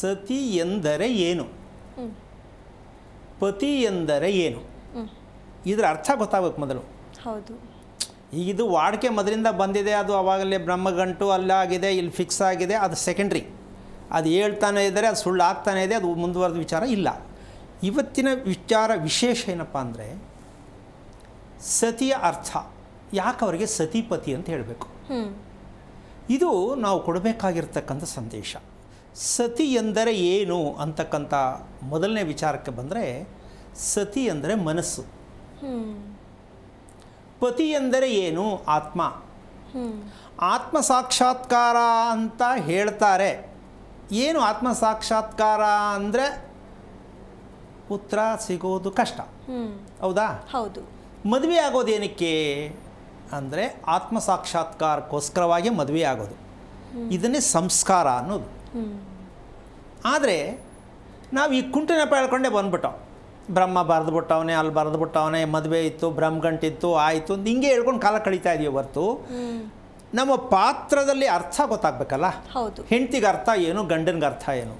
ಸತಿ ಎಂದರೆ ಏನು? ಪತಿ ಎಂದರೆ ಏನು? ಇದರ ಅರ್ಥ ಗೊತ್ತಾಗಬೇಕು ಮೊದಲು. ಹೌದು. ಈಗ ಇದು ವಾಡಿಕೆ ಮೊದಲಿಂದ ಬಂದಿದೆ, ಅದು ಆವಾಗಲೇ ಬ್ರಹ್ಮಗಂಟು ಅಲ್ಲಾಗಿದೆ, ಇಲ್ಲಿ ಫಿಕ್ಸ್ ಆಗಿದೆ, ಅದು ಸೆಕೆಂಡ್ರಿ. ಅದು ಹೇಳ್ತಾನೆ ಇದ್ದರೆ ಅದು ಸುಳ್ಳು ಆಗ್ತಾನೆ ಇದೆ, ಅದು ಮುಂದುವರೆದ ವಿಚಾರ ಇಲ್ಲ. ಇವತ್ತಿನ ವಿಚಾರ ವಿಶೇಷ ಏನಪ್ಪ ಅಂದರೆ ಸತಿಯ ಅರ್ಥ. ಯಾಕೆ ಅವರಿಗೆ ಸತಿಪತಿ ಅಂತ ಹೇಳಬೇಕು? ಇದು ನಾವು ಕೊಡಬೇಕಾಗಿರ್ತಕ್ಕಂಥ ಸಂದೇಶ. ಸತಿ ಎಂದರೆ ಏನು ಅಂತಕ್ಕಂಥ ಮೊದಲನೇ ವಿಚಾರಕ್ಕೆ ಬಂದರೆ, ಸತಿ ಅಂದರೆ ಮನಸ್ಸು. ಪತಿ ಎಂದರೆ ಏನು? ಆತ್ಮ. ಆತ್ಮ ಸಾಕ್ಷಾತ್ಕಾರ ಅಂತ ಹೇಳ್ತಾರೆ. ಏನು ಆತ್ಮ ಸಾಕ್ಷಾತ್ಕಾರ ಅಂದರೆ ಉತ್ತರ ಸಿಗೋದು ಕಷ್ಟ. ಹೌದಾ? ಹೌದು. ಮದುವೆ ಆಗೋದೇನಕ್ಕೆ ಅಂದರೆ ಆತ್ಮ ಸಾಕ್ಷಾತ್ಕಾರಕ್ಕೋಸ್ಕರವಾಗಿ ಮದುವೆ ಆಗೋದು. ಇದನ್ನೇ ಸಂಸ್ಕಾರ ಅನ್ನೋದು. ಆದರೆ ನಾವು ಈ ಕುಂಟು ನೆಪ ಹೇಳ್ಕೊಂಡೇ ಬಂದ್ಬಿಟ್ಟೋ. ಬ್ರಹ್ಮ ಬರೆದ್ಬಿಟ್ಟವನೇ, ಅಲ್ಲಿ ಬರೆದ್ಬಿಟ್ಟವನೇ, ಮದುವೆ ಇತ್ತು, ಬ್ರಹ್ಮಗಂಟಿತ್ತು, ಆಯಿತು ಅಂತ ಹಿಂಗೆ ಹೇಳ್ಕೊಂಡು ಕಾಲ ಕಳೀತಾ ಇದೀವಿ ಹೊರತು ನಮ್ಮ ಪಾತ್ರದಲ್ಲಿ ಅರ್ಥ ಗೊತ್ತಾಗಬೇಕಲ್ಲ. ಹೌದು. ಹೆಂಡತಿಗೆ ಅರ್ಥ ಏನು, ಗಂಡನಿಗೆ ಅರ್ಥ ಏನು,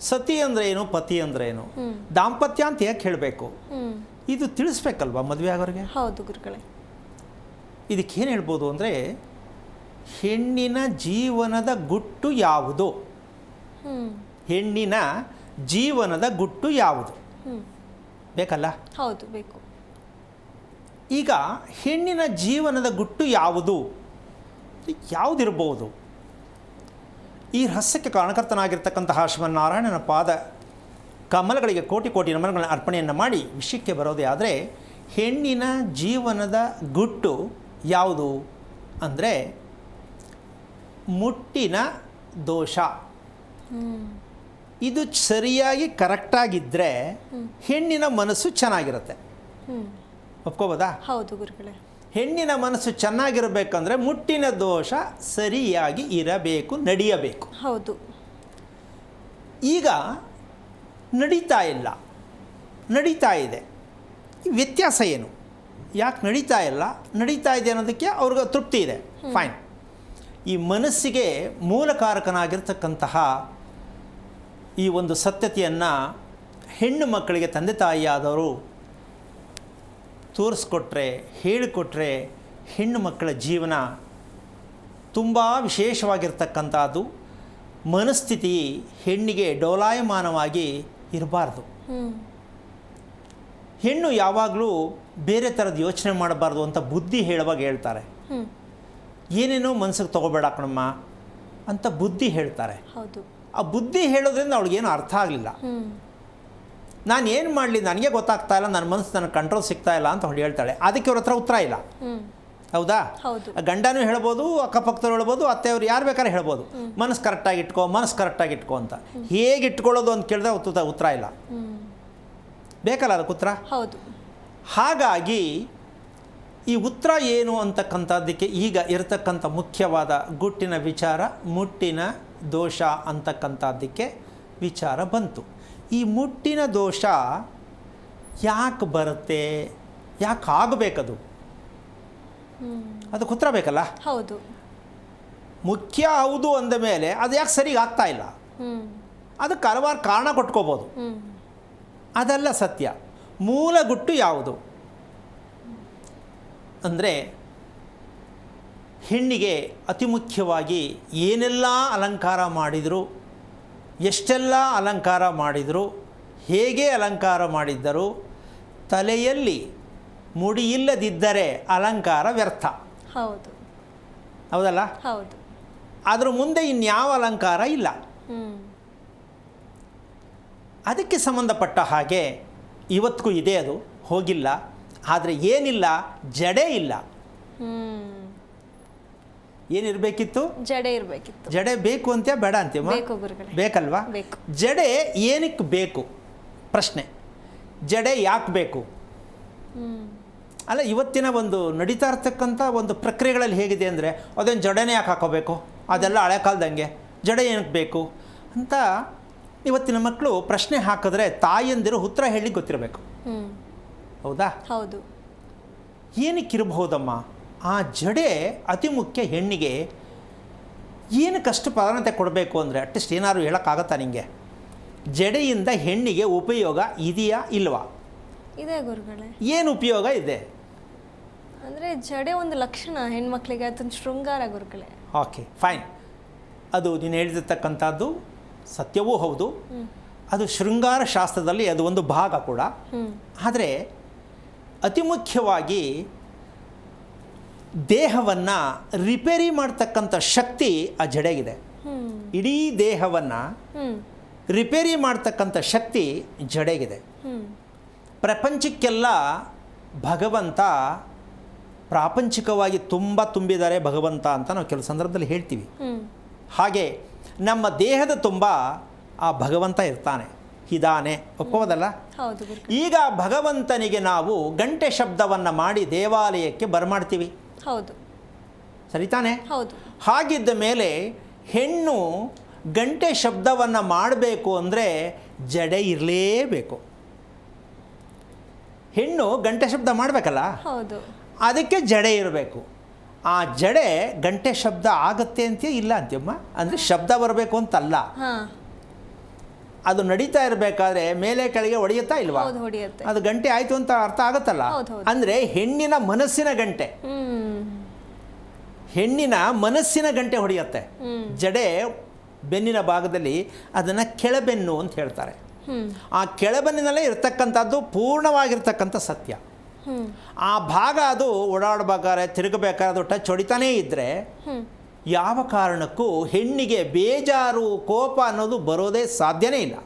ಸತಿ ಅಂದರೆ ಏನು, ಪತಿ ಅಂದರೆ ಏನು, ದಾಂಪತ್ಯ ಅಂತ ಯಾಕೆ ಹೇಳಬೇಕು, ಇದು ತಿಳಿಸ್ಬೇಕಲ್ವಾ ಮದುವೆ ಆಗೋರಿಗೆ. ಹೌದು ಗುರುಗಳೇ. ಇದಕ್ಕೇನು ಹೇಳ್ಬೋದು ಅಂದರೆ, ಹೆಣ್ಣಿನ ಜೀವನದ ಗುಟ್ಟು ಯಾವುದು? ಹೆಣ್ಣಿನ ಜೀವನದ ಗುಟ್ಟು ಯಾವುದು ಬೇಕಲ್ಲ? ಹೌದು, ಬೇಕು. ಈಗ ಹೆಣ್ಣಿನ ಜೀವನದ ಗುಟ್ಟು ಯಾವುದು? ಯಾವುದಿರ್ಬೋದು? ಈ ರಹಸ್ಯಕ್ಕೆ ಕಾರಣಕರ್ತನಾಗಿರ್ತಕ್ಕಂತಹ ಶ್ರೀಮನ್ನಾರಾಯಣನ ಪಾದ ಕಮಲಗಳಿಗೆ ಕೋಟಿ ಕೋಟಿ ನಮನಗಳ ಅರ್ಪಣೆಯನ್ನು ಮಾಡಿ ವಿಷಯಕ್ಕೆ ಬರೋದೇ ಆದರೆ, ಹೆಣ್ಣಿನ ಜೀವನದ ಗುಟ್ಟು ಯಾವುದು ಅಂದರೆ ಮುಟ್ಟಿನ ದೋಷ. ಇದು ಸರಿಯಾಗಿ ಕರೆಕ್ಟಾಗಿದ್ದರೆ ಹೆಣ್ಣಿನ ಮನಸ್ಸು ಚೆನ್ನಾಗಿರುತ್ತೆ. ಒಪ್ಕೋಬೋದಾ? ಹೌದು ಗುರುಗಳೇ. ಹೆಣ್ಣಿನ ಮನಸ್ಸು ಚೆನ್ನಾಗಿರಬೇಕಂದ್ರೆ ಮುಟ್ಟಿನ ದೋಷ ಸರಿಯಾಗಿ ಇರಬೇಕು, ನಡೆಯಬೇಕು. ಹೌದು. ಈಗ ನಡೀತಾ ಇಲ್ಲ, ನಡೀತಾ ಇದೆ. ವ್ಯತ್ಯಾಸ ಏನು? ಯಾಕೆ ನಡೀತಾ ಇಲ್ಲ, ನಡೀತಾ ಇದೆ ಅನ್ನೋದಕ್ಕೆ ಅವ್ರಿಗೆ ತೃಪ್ತಿ ಇದೆ, ಫೈನ್. ಈ ಮನಸ್ಸಿಗೆ ಮೂಲಕಾರಕನಾಗಿರ್ತಕ್ಕಂತಹ ಈ ಒಂದು ಸತ್ಯತೆಯನ್ನು ಹೆಣ್ಣು ಮಕ್ಕಳಿಗೆ ತಂದೆ ತಾಯಿಯಾದವರು ತೋರಿಸ್ಕೊಟ್ರೆ, ಹೇಳಿಕೊಟ್ರೆ, ಹೆಣ್ಣು ಮಕ್ಕಳ ಜೀವನ ತುಂಬ ವಿಶೇಷವಾಗಿರ್ತಕ್ಕಂಥದ್ದು. ಮನಸ್ಥಿತಿ ಹೆಣ್ಣಿಗೆ ಡೋಲಾಯಮಾನವಾಗಿ ಇರಬಾರ್ದು. ಹೆಣ್ಣು ಯಾವಾಗಲೂ ಬೇರೆ ಥರದ ಯೋಚನೆ ಮಾಡಬಾರ್ದು ಅಂತ ಬುದ್ಧಿ ಹೇಳುವಾಗ ಹೇಳ್ತಾರೆ. ಏನೇನೋ ಮನಸ್ಸಿಗೆ ತೊಗೋಬೇಡ ಕಣಮ್ಮ ಅಂತ ಬುದ್ಧಿ ಹೇಳ್ತಾರೆ. ಹೌದು. ಆ ಬುದ್ಧಿ ಹೇಳೋದ್ರಿಂದ ಅವಳಿಗೇನು ಅರ್ಥ ಆಗಲಿಲ್ಲ. ನಾನು ಏನು ಮಾಡಲಿ, ನನಗೆ ಗೊತ್ತಾಗ್ತಾ ಇಲ್ಲ, ನನ್ನ ಮನಸ್ಸು ನನಗೆ ಕಂಟ್ರೋಲ್ ಸಿಗ್ತಾ ಇಲ್ಲ ಅಂತ ಅವಳು ಹೇಳ್ತಾಳೆ. ಅದಕ್ಕೆ ಅವ್ರ ಹತ್ರ ಉತ್ತರ ಇಲ್ಲ. ಹೌದಾ? ಹೌದು. ಗಂಡನೂ ಹೇಳ್ಬೋದು, ಅಕ್ಕಪಕ್ಕದವ್ರು ಹೇಳ್ಬೋದು, ಅತ್ತೆಯವರು ಯಾರು ಬೇಕಾದ್ರೆ ಹೇಳ್ಬೋದು, ಮನಸ್ಸು ಕರೆಕ್ಟಾಗಿ ಇಟ್ಕೋ, ಮನಸ್ಸು ಕರೆಕ್ಟಾಗಿ ಇಟ್ಕೋ ಅಂತ. ಹೇಗೆ ಇಟ್ಕೊಳ್ಳೋದು ಅಂತ ಕೇಳಿದ್ರೆ ಉತ್ತರ ಇಲ್ಲ. ಬೇಕಲ್ಲ ಅದಕ್ಕೆ ಉತ್ತರ? ಹೌದು. ಹಾಗಾಗಿ ಈ ಉತ್ತರ ಏನು ಅಂತಕ್ಕಂಥದ್ದಕ್ಕೆ ಈಗ ಇರತಕ್ಕಂಥ ಮುಖ್ಯವಾದ ಗುಟ್ಟಿನ ವಿಚಾರ ಮುಟ್ಟಿನ ದೋಷ ಅಂತಕ್ಕಂಥದ್ದಕ್ಕೆ ವಿಚಾರ ಬಂತು. ಈ ಮುಟ್ಟಿನ ದೋಷ ಯಾಕೆ ಬರುತ್ತೆ, ಯಾಕೆ ಆಗಬೇಕದು, ಅದಕ್ಕೆ ಉತ್ತರ ಬೇಕಲ್ಲ? ಹೌದು. ಮುಖ್ಯ ಹೌದು ಅಂದ ಮೇಲೆ ಅದು ಯಾಕೆ ಸರಿಗೆ ಆಗ್ತಾ ಇಲ್ಲ, ಅದಕ್ಕೆ ಹಲವಾರು ಕಾರಣ ಕೊಟ್ಕೋಬೋದು. ಅದೆಲ್ಲ ಸತ್ಯ. ಮೂಲ ಗುಟ್ಟು ಯಾವುದು ಅಂದರೆ, ಹೆಣ್ಣಿಗೆ ಅತಿ ಮುಖ್ಯವಾಗಿ ಏನೆಲ್ಲ ಅಲಂಕಾರ ಮಾಡಿದರು, ಎಷ್ಟೆಲ್ಲ ಅಲಂಕಾರ ಮಾಡಿದರು, ಹೇಗೆ ಅಲಂಕಾರ ಮಾಡಿದ್ದರು, ತಲೆಯಲ್ಲಿ ಮುಡಿಯಿಲ್ಲದಿದ್ದರೆ ಅಲಂಕಾರ ವ್ಯರ್ಥ. ಹೌದು. ಹೌದಲ್ಲ? ಹೌದು. ಅದರ ಮುಂದೆ ಇನ್ಯಾವ ಅಲಂಕಾರ ಇಲ್ಲ. ಅದಕ್ಕೆ ಸಂಬಂಧಪಟ್ಟ ಹಾಗೆ ಇವತ್ತಿಗೂ ಇದೆ, ಅದು ಹೋಗಿಲ್ಲ. ಆದರೆ ಏನಿಲ್ಲ, ಜಡೆ ಇಲ್ಲ. ಏನಿರಬೇಕಿತ್ತು? ಜಡೆ ಇರಬೇಕಿತ್ತು. ಜಡೆ ಬೇಕು ಅಂತ್ಯ ಬೇಡ ಅಂತೀವ? ಬೇಕಲ್ವಾ? ಜಡೆ ಏನಕ್ಕೆ ಬೇಕು ಪ್ರಶ್ನೆ. ಜಡೆ ಯಾಕೆ ಬೇಕು ಅಲ್ಲ. ಇವತ್ತಿನ ಒಂದು ನಡೀತಾ ಇರ್ತಕ್ಕಂಥ ಒಂದು ಪ್ರಕ್ರಿಯೆಗಳಲ್ಲಿ ಹೇಗಿದೆ ಅಂದರೆ, ಅದೇನು ಜಡೆನೇ ಯಾಕೆ ಹಾಕೋಬೇಕು, ಅದೆಲ್ಲ ಹಳೆ ಕಾಲದಂಗೆ, ಜಡೆ ಏನಕ್ಕೆ ಬೇಕು ಅಂತ ಇವತ್ತಿನ ಮಕ್ಕಳು ಪ್ರಶ್ನೆ ಹಾಕಿದ್ರೆ ತಾಯಿಯಂದಿರು ಉತ್ತರ ಹೇಳಿ ಗೊತ್ತಿರಬೇಕು. ಹೌದಾ? ಹೌದು. ಏನಕ್ಕಿರಬಹುದಮ್ಮ ಆ ಜಡೆ? ಅತಿ ಮುಖ್ಯ ಹೆಣ್ಣಿಗೆ. ಏನಕ್ಕಷ್ಟು ಪ್ರಾಧಾನ್ಯತೆ ಕೊಡಬೇಕು ಅಂದರೆ ಅಟ್ಲೀಸ್ಟ್ ಏನಾದ್ರು ಹೇಳೋಕ್ಕಾಗತ್ತಾ ನಿಮಗೆ? ಜಡೆಯಿಂದ ಹೆಣ್ಣಿಗೆ ಉಪಯೋಗ ಇದೆಯಾ ಇಲ್ವಾ? ಇದೆ ಗುರುಗಳೇ. ಏನು ಉಪಯೋಗ ಇದೆ? ಅಂದರೆ ಜಡೆ ಒಂದು ಲಕ್ಷಣ ಹೆಣ್ಮಕ್ಳಿಗೆ, ಅದೊಂದು ಶೃಂಗಾರ ಗುರುಗಳೇ. ಓಕೆ ಫೈನ್, ಅದು ನೀನು ಹೇಳಿರ್ತಕ್ಕಂಥದ್ದು ಸತ್ಯವೂ ಹೌದು. ಅದು ಶೃಂಗಾರ ಶಾಸ್ತ್ರದಲ್ಲಿ ಅದು ಒಂದು ಭಾಗ ಕೂಡ. ಆದರೆ ಅತಿ ಮುಖ್ಯವಾಗಿ ದೇಹವನ್ನು ರಿಪೇರಿ ಮಾಡ್ತಕ್ಕಂಥ ಶಕ್ತಿ ಆ ಜಡೆಗಿದೆ. ಇಡೀ ದೇಹವನ್ನು ರಿಪೇರಿ ಮಾಡ್ತಕ್ಕಂಥ ಶಕ್ತಿ ಜಡೆಗಿದೆ. ಪ್ರಪಂಚಕ್ಕೆಲ್ಲ ಭಗವಂತ ಪ್ರಾಪಂಚಿಕವಾಗಿ ತುಂಬ ತುಂಬಿದ್ದಾರೆ ಭಗವಂತ ಅಂತ ನಾವು ಕೆಲವು ಸಂದರ್ಭದಲ್ಲಿ ಹೇಳ್ತೀವಿ. ಹಾಗೆ ನಮ್ಮ ದೇಹದ ತುಂಬ ಆ ಭಗವಂತ ಇರ್ತಾನೆ, ಇದ್ದಾನೆ, ಒಪ್ಪೋದಲ್ಲ? ಹೌದು ಗುರುಗಳೇ. ಈಗ ಭಗವಂತನಿಗೆ ನಾವು ಗಂಟೆ ಶಬ್ದವನ್ನು ಮಾಡಿ ದೇವಾಲಯಕ್ಕೆ ಬರಮಾಡ್ತೀವಿ, ಹೌದು ಸರಿ ತಾನೆ? ಹೌದು. ಹಾಗಿದ್ದ ಮೇಲೆ ಹೆಣ್ಣು ಗಂಟೆ ಶಬ್ದವನ್ನು ಮಾಡಬೇಕು ಅಂದರೆ ಜಡೆ ಇರಲೇಬೇಕು. ಹೆಣ್ಣು ಗಂಟೆ ಶಬ್ದ ಮಾಡಬೇಕಲ್ಲ, ಹೌದು. ಅದಕ್ಕೆ ಜಡೆ ಇರಬೇಕು. ಆ ಜಡೆ ಗಂಟೆ ಶಬ್ದ ಆಗತ್ತೆ ಅಂತೀಯ ಇಲ್ಲ ಅಂತೀಯಮ್ಮ? ಅಂದರೆ ಶಬ್ದ ಬರಬೇಕು ಅಂತಲ್ಲ, ಹಾಂ, ಅದು ನಡೀತಾ ಇರಬೇಕಾದ್ರೆ ಮೇಲೆ ಕೆಳಗೆ ಹೊಡೆಯುತ್ತಾ ಇಲ್ವಾ? ಹೌದು, ಹೊಡೆಯುತ್ತೆ. ಅದು ಗಂಟೆ ಆಯಿತು ಅಂತ ಅರ್ಥ ಆಗುತ್ತಲ್ಲ. ಹೌದು, ಹೌದು. ಅಂದರೆ ಹೆಣ್ಣಿನ ಮನಸ್ಸಿನ ಗಂಟೆ, ಹೆಣ್ಣಿನ ಮನಸ್ಸಿನ ಗಂಟೆ ಹೊಡೆಯುತ್ತೆ. ಜಡೆ ಬೆನ್ನಿನ ಭಾಗದಲ್ಲಿ ಅದನ್ನು ಕೆಳಬೆನ್ನು ಅಂತ ಹೇಳ್ತಾರೆ. ಆ ಕೆಳಬೆನ್ನಿನಲ್ಲೇ ಇರ್ತಕ್ಕಂಥದ್ದು ಪೂರ್ಣವಾಗಿರ್ತಕ್ಕಂಥ ಸತ್ಯ. ಆ ಭಾಗ ಅದು ಓಡಾಡಬೇಕಾದ್ರೆ ತಿರುಗಬೇಕಾದ್ರೆ ಅದು ಟಚ್ ಹೊಡಿತಾನೇ ಇದ್ದರೆ ಯಾವ ಕಾರಣಕ್ಕೂ ಹೆಣ್ಣಿಗೆ ಬೇಜಾರು ಕೋಪ ಅನ್ನೋದು ಬರೋದೇ ಸಾಧ್ಯನೇ ಇಲ್ಲ.